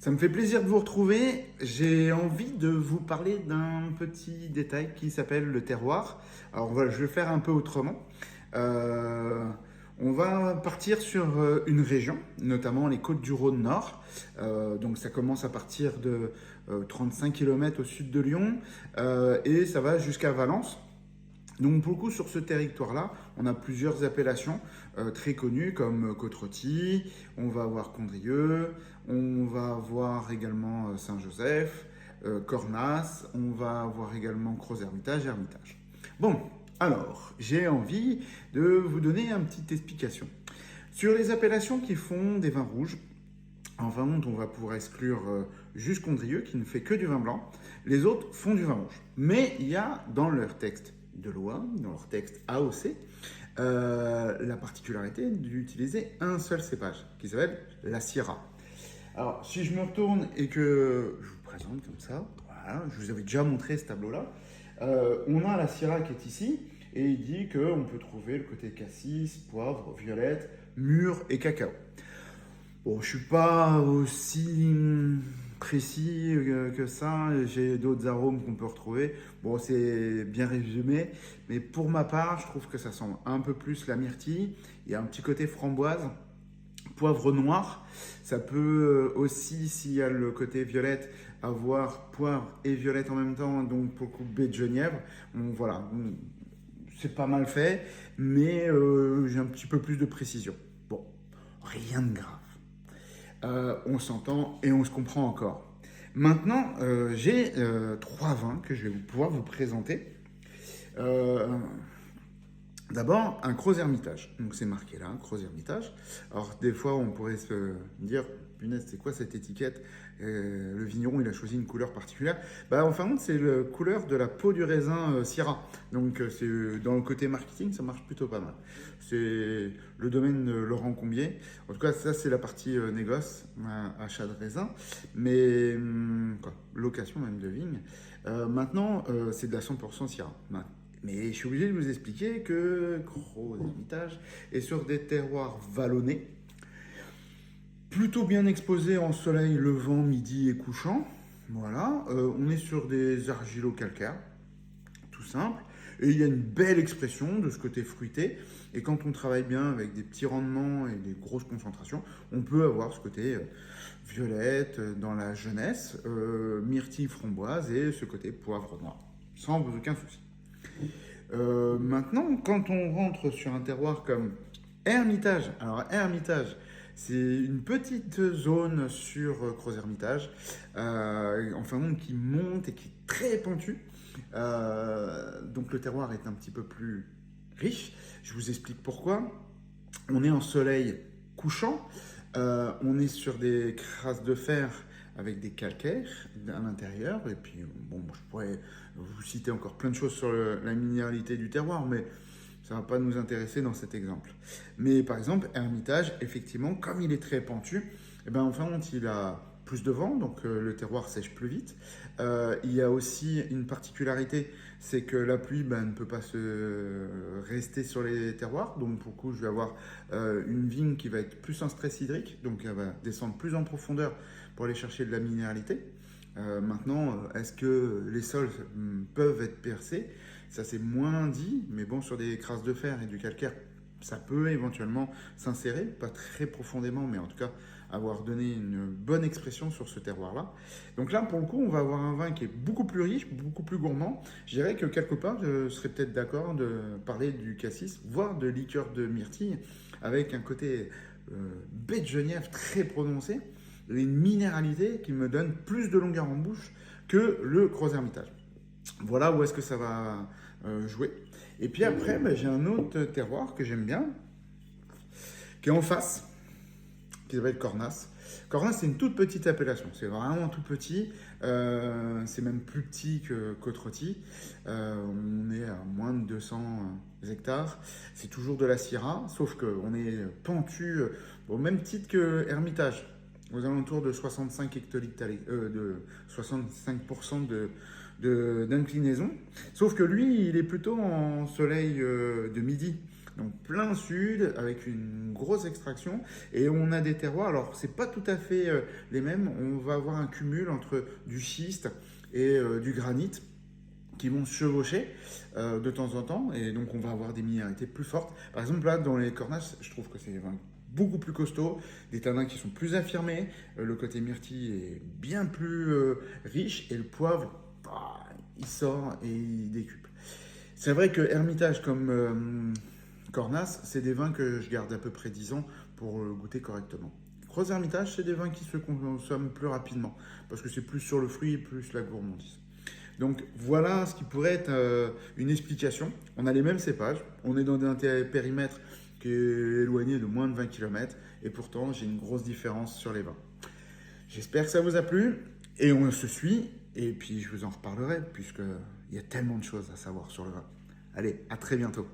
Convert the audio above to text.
Ça me fait plaisir de vous retrouver. J'ai envie de vous parler d'un petit détail qui s'appelle le terroir. Alors voilà, je vais le faire un peu autrement. Euh, on va partir sur une région, notamment les côtes du Rhône Nord. Donc ça commence à partir de 35 km au sud de Lyon et ça va jusqu'à Valence. Donc pour le coup, sur ce territoire-là, on a plusieurs appellations très connues comme Côte-Rôtie, on va avoir Condrieu, on va avoir également Saint-Joseph, Cornas, on va avoir également Crozes-Hermitage, Hermitage. Bon, alors, j'ai envie de vous donner une petite explication. Sur les appellations qui font des vins rouges, en vin rouge, on va pouvoir exclure juste Condrieu qui ne fait que du vin blanc. Les autres font du vin rouge. Mais il y a dans leur texte de loi, dans leur texte AOC, la particularité d'utiliser un seul cépage qui s'appelle la Syrah. Alors, si je me retourne et que je vous présente comme ça, voilà, je vous avais déjà montré ce tableau-là, on a la Syrah qui est ici et il dit qu'on peut trouver le côté cassis, poivre, violette, mûre et cacao. Bon, je suis pas aussi précis que ça. J'ai d'autres arômes qu'on peut retrouver. Bon, c'est bien résumé, mais pour ma part, je trouve que ça sent un peu plus la myrtille. Il y a un petit côté framboise, poivre noir. Ça peut aussi, s'il y a le côté violette, avoir poivre et violette en même temps. Donc pour le coup, baie de Genièvre. Bon, voilà, c'est pas mal fait, mais j'ai un petit peu plus de précision. Bon, rien de grave. On s'entend et on se comprend encore. Maintenant, j'ai trois vins que je vais pouvoir vous présenter. Euh, D'abord, un Crozes-Hermitage. Donc c'est marqué là, Crozes-Hermitage. Alors des fois, on pourrait se dire, punaise, c'est quoi cette étiquette? Le vigneron, il a choisi une couleur particulière. Bah, en fin de compte, c'est la couleur de la peau du raisin Syrah. Donc c'est dans le côté marketing, ça marche plutôt pas mal. C'est le domaine de Laurent Combier. En tout cas, ça c'est la partie négoce, achat de raisin, mais quoi, location même de vigne. Maintenant, c'est de la 100% Syrah. Mais je suis obligé de vous expliquer que Crozes-Hermitage est sur des terroirs vallonnés, plutôt bien exposés en soleil levant, midi et couchant. Voilà, on est sur des argilo-calcaires, tout simple. Et il y a une belle expression de ce côté fruité. Et quand on travaille bien avec des petits rendements et des grosses concentrations, on peut avoir ce côté violette dans la jeunesse, myrtille framboise et ce côté poivre noir, sans aucun souci. Maintenant, quand on rentre sur un terroir comme Hermitage, alors Hermitage, c'est une petite zone sur Crozes-Hermitage, enfin qui monte et qui est très pentue. Donc le terroir est un petit peu plus riche. Je vous explique pourquoi. On est en soleil couchant, on est sur des crasses de fer avec des calcaires à l'intérieur. Et puis, bon, je pourrais vous citer encore plein de choses sur la minéralité du terroir, mais ça ne va pas nous intéresser dans cet exemple. Mais par exemple, Hermitage, effectivement, comme il est très pentu, eh ben, enfin, il a plus de vent, donc le terroir sèche plus vite. Il y a aussi une particularité, c'est que la pluie ne peut pas se rester sur les terroirs. Donc pour le coup, je vais avoir une vigne qui va être plus en stress hydrique, donc elle va descendre plus en profondeur pour aller chercher de la minéralité. Maintenant, est-ce que les sols peuvent être percés? Ça c'est moins dit, mais bon, sur des crasses de fer et du calcaire, ça peut éventuellement s'insérer, pas très profondément, mais en tout cas avoir donné une bonne expression sur ce terroir-là. Donc là, pour le coup, on va avoir un vin qui est beaucoup plus riche, beaucoup plus gourmand. Je dirais que quelque part, je serais peut-être d'accord de parler du cassis, voire de liqueur de myrtille, avec un côté baie de Genièvre très prononcé, et une minéralité qui me donne plus de longueur en bouche que le Crozes-Hermitage. Voilà où est-ce que ça va jouer. Et puis après, j'ai un autre terroir que j'aime bien, qui est en face, qui s'appelle Cornas. Cornas, c'est une toute petite appellation. C'est vraiment tout petit. C'est même plus petit que Côte-Rôtie. On est à moins de 200 hectares. C'est toujours de la Syrah, sauf qu'on est pentu au même titre que Hermitage, aux alentours de 65 hectolitres, de 65% d'inclinaison. Sauf que lui, il est plutôt en soleil de midi. Donc plein sud, avec une grosse extraction. Et on a des terroirs, alors c'est pas tout à fait les mêmes. On va avoir un cumul entre du schiste et du granit qui vont se chevaucher de temps en temps. Et donc on va avoir des minéralités plus fortes. Par exemple là, dans les Cornasses, je trouve que c'est beaucoup plus costaud, des tanins qui sont plus affirmés, le côté myrtille est bien plus riche et le poivre, bah, il sort et il décuple. C'est vrai que Hermitage comme Cornas, c'est des vins que je garde à peu près 10 ans pour goûter correctement. Gros Hermitage, c'est des vins qui se consomment plus rapidement parce que c'est plus sur le fruit et plus la gourmandise. Donc voilà ce qui pourrait être une explication. On a les mêmes cépages, on est dans un périmètre qui est éloigné de moins de 20 km et pourtant j'ai une grosse différence sur les vins. J'espère que ça vous a plu et on se suit et puis je vous en reparlerai puisqu'il y a tellement de choses à savoir sur le vin. Allez, à très bientôt.